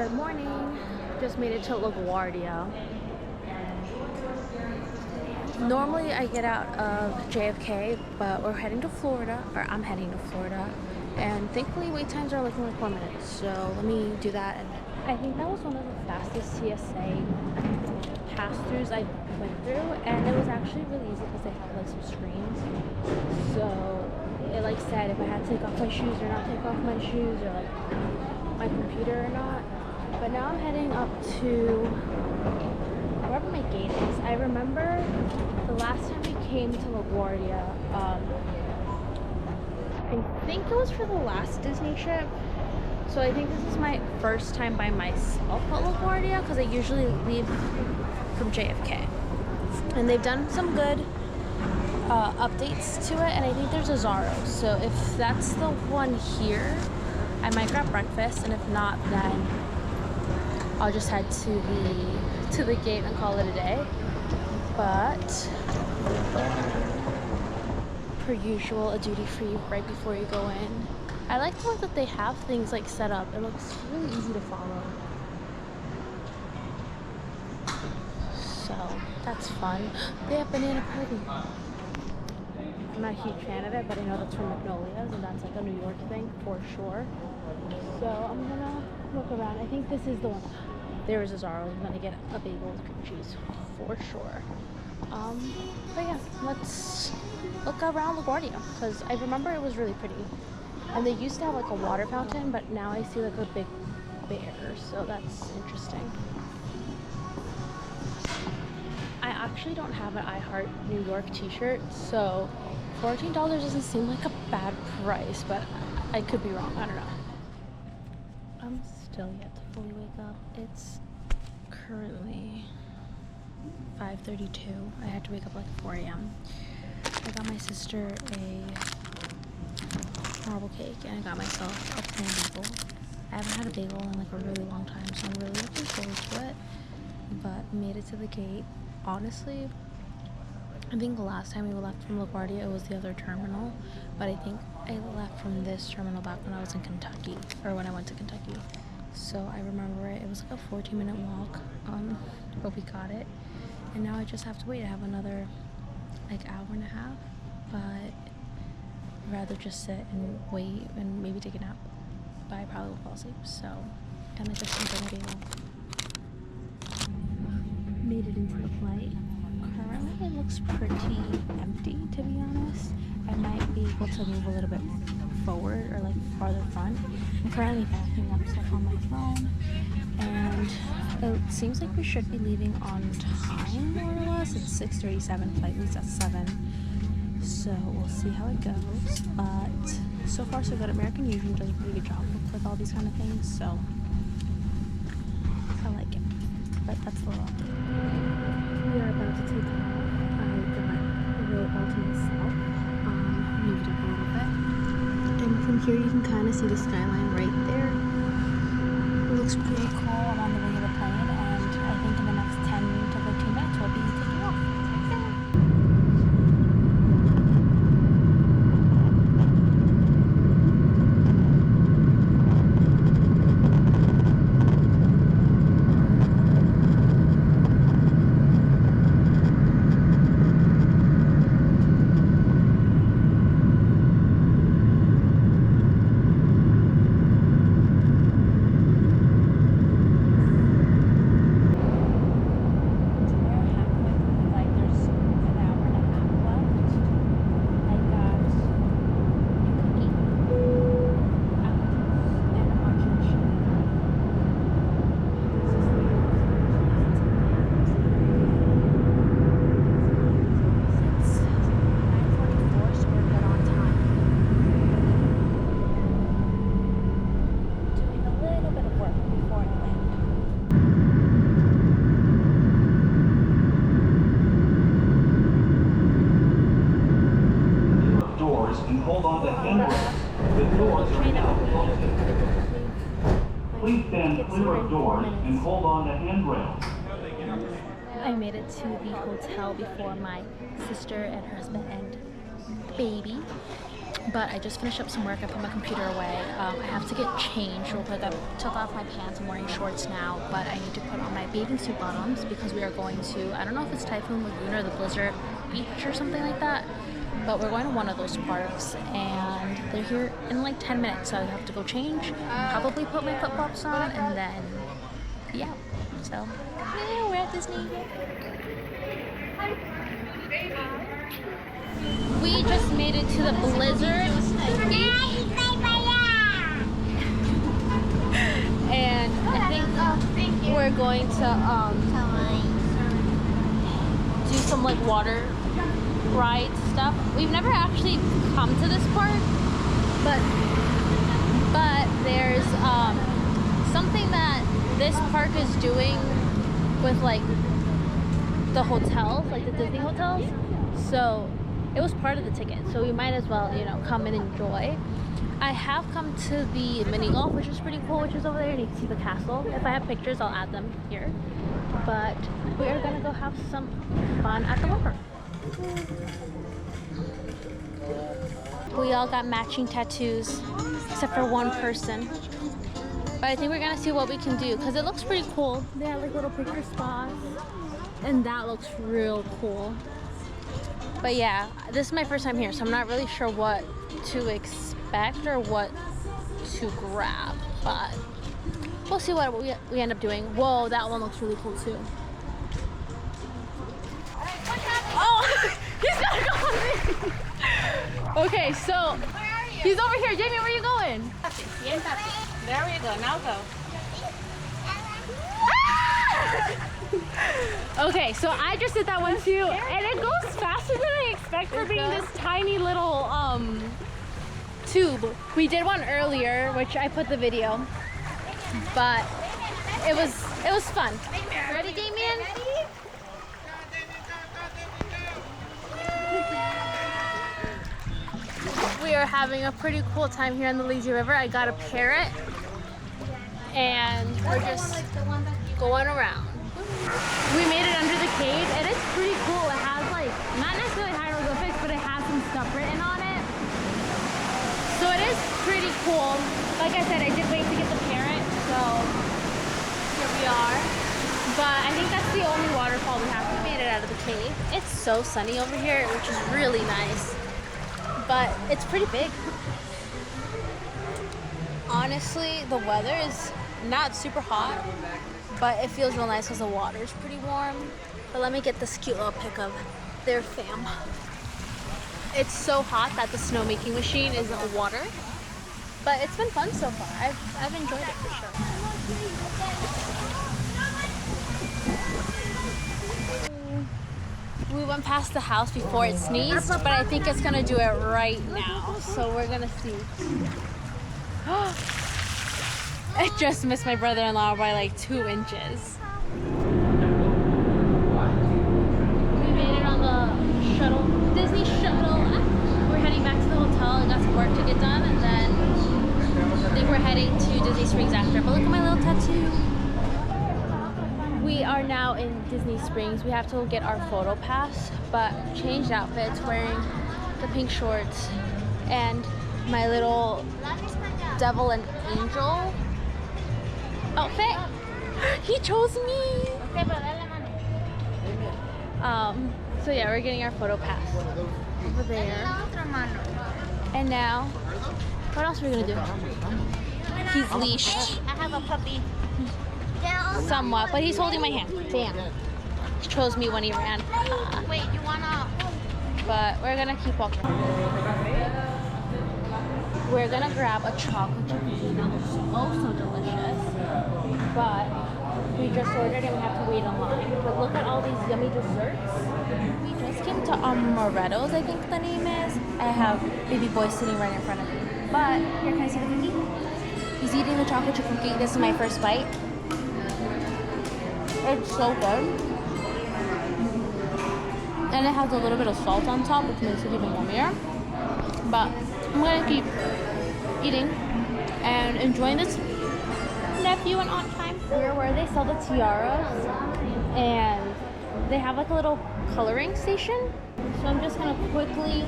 Good morning. Just made it to LaGuardia. Normally I get out of JFK, but we're heading to Florida, or I'm heading to Florida, and thankfully wait times are looking like 4 minutes, so let me do that. And I think that was one of the fastest TSA pass-throughs I went through, and it was actually really easy because they have like some screens, so it like said if I had to take off my shoes or not take off my shoes, or like my computer or not. But now I'm heading up to wherever my gate is. I remember the last time we came to LaGuardia, I think it was for the last Disney trip. So I think this is my first time by myself at LaGuardia, because I usually leave from JFK. And they've done some good updates to it, and I think there's a Zaro. So if that's the one here, I might grab breakfast, and if not, then I'll just head to the gate and call it a day. But per usual, a duty-free right before you go in. I like the way that they have things like set up. It looks really easy to follow. So that's fun. They have banana pudding. I'm not a huge fan of it, but I know that's from Magnolia's, and that's like a New York thing for sure. So I'm gonna look around. I think this is the one. There is a Zara. I'm gonna get a bagel with cream cheese for sure. But yeah, let's look around LaGuardia, because I remember it was really pretty. And they used to have like a water fountain, but now I see like a big bear, so that's interesting. I actually don't have an I Heart New York t-shirt, so $14 doesn't seem like a bad price, but I could be wrong. I don't know. I'm still yet to fully wake up. It's currently 5:32. I had to wake up like 4 a.m. I got my sister a marble cake, and I got myself a plain bagel. I haven't had a bagel in like a really long time, so I'm really looking forward to it. But made it to the gate. Honestly, I think the last time we left from LaGuardia, it was the other terminal, but I think I left from this terminal back when I was in Kentucky, or when I went to Kentucky. So I remember it was like a 14-minute walk, but we got it, and now I just have to wait. I have another like hour and a half, but I'd rather just sit and wait and maybe take a nap, but I probably will fall asleep, so gonna just enjoy my bagel. Made it into the flight. Currently it looks pretty empty, to be honest. I might be able to move a little bit forward or like farther front. I'm currently backing up stuff on my phone, and it seems like we should be leaving on time, more or less. It's 6:37, flight leaves at 7, so we'll see how it goes. But so far so good. American usually does a pretty good job with all these kind of things, so I like it. But that's the little update. We are about to take off. I got the road all to myself. Moved up a little bit. And from here you can kind of see the skyline right there. It looks pretty cool. I'm on the way to the plane, and I think in the next 10 to 15 minutes we'll be taking off. Please stand clear of doors and hold on to handrails. I made it to the hotel before my sister and her husband and baby. But I just finished up some work. I put my computer away. I have to get changed real quick. I took off my pants. I'm wearing shorts now, but I need to put on my bathing suit bottoms because we are going to, I don't know if it's Typhoon Lagoon or the Blizzard Beach or something like that, but we're going to one of those parks, and they're here in like 10 minutes, so I have to go change, probably put my flip-flops on, and then, yeah. So, yeah, we're at Disney. We just made it to the Blizzard Beach. And I think we're going to do some like water ride stuff. We've never actually come to this park, but there's something that this park is doing with like the hotels, like the Disney hotels. So it was part of the ticket, so we might as well, you know, come and enjoy. I have come to the mini golf, which is pretty cool, which is over there, and you can see the castle. If I have pictures, I'll add them here. But we are gonna go have some fun at the water. We all got matching tattoos, except for one person. But I think we're gonna see what we can do, because it looks pretty cool. They have like little picture spots, and that looks real cool. But yeah, this is my first time here, so I'm not really sure what to expect or what to grab, but we'll see what we end up doing. Whoa, that one looks really cool too. Oh, he's gotta go on me. Okay, so he's over here. Jamie, where are you going? There we go, now go. Okay, so I just did that one too, and it goes faster than I expect for being this tiny little tube. We did one earlier, which I put the video, but it was fun. Ready, Damien? We are having a pretty cool time here in the lazy river. I got a parrot, and we're just going around. We made it under the cave, and it's pretty cool. It has like, not necessarily hieroglyphics, but it has some stuff written on it. So it is pretty cool. Like I said, I did wait to get the parrot, so here we are. But I think that's the only waterfall we have. We made it out of the cave. It's so sunny over here, which is really nice. But it's pretty big. Honestly, the weather is not super hot, but it feels real nice because the water is pretty warm. But let me get this cute little pic of their fam. It's so hot that the snowmaking machine is water, but it's been fun so far. I've enjoyed it for sure. We went past the house before it sneezed, but I think it's gonna do it right now. So we're gonna see. I just missed my brother-in-law by like 2 inches. We made it on the shuttle, Disney shuttle. We're heading back to the hotel. I got some work to get done, and then I think we're heading to Disney Springs after. But look at my little tattoo. We are now in Disney Springs. We have to get our photo pass, but changed outfits, wearing the pink shorts and my little devil and angel outfit. He chose me. So yeah, we're getting our photo pass over there. And now, what else are we gonna do? He's leashed. I have a puppy. Somewhat, but he's holding my hand. Damn. He chose me when he ran. Wait, you wanna? But we're gonna keep walking. We're gonna grab a chocolate chip cookie that looks so delicious. But we just ordered and we have to wait in line. But look at all these yummy desserts. We just came to Amaretto's, I think the name is. I have baby boy sitting right in front of me. But here, can I see the cookie? He's eating the chocolate chip cookie. This is my first bite. It's so good. And it has a little bit of salt on top, which makes it even yummier. But I'm gonna keep eating and enjoying this nephew and aunt time. We're where they sell the tiaras, and they have like a little coloring station. So I'm just gonna quickly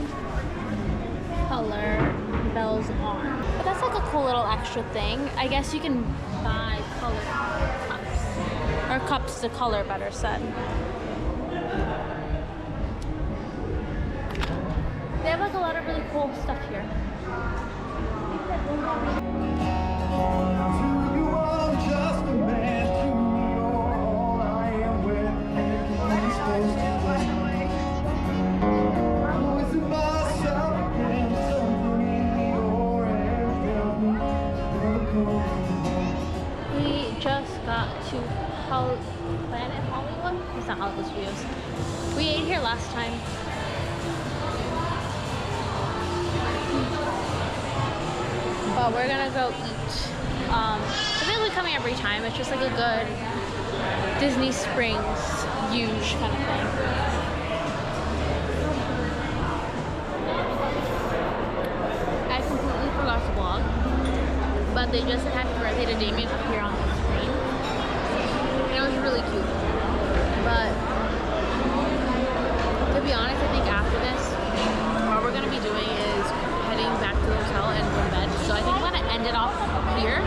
color bells are. But that's like a cool little extra thing. I guess you can buy colored cups. Or cups to color, better said. They have like a lot of really cool stuff here. We just got to Planet Hollywood? It's not Hollywood Studios. We ate here last time. But we're gonna go eat. I think we come here every time. It's just like a good Disney Springs huge kind of thing. I completely forgot to vlog, but they just said happy birthday to Damien up here on the screen. And it was really cute. But to be honest, I think after this, what we're gonna be doing is heading back to the hotel and go to bed. So I think I'm gonna end it off here.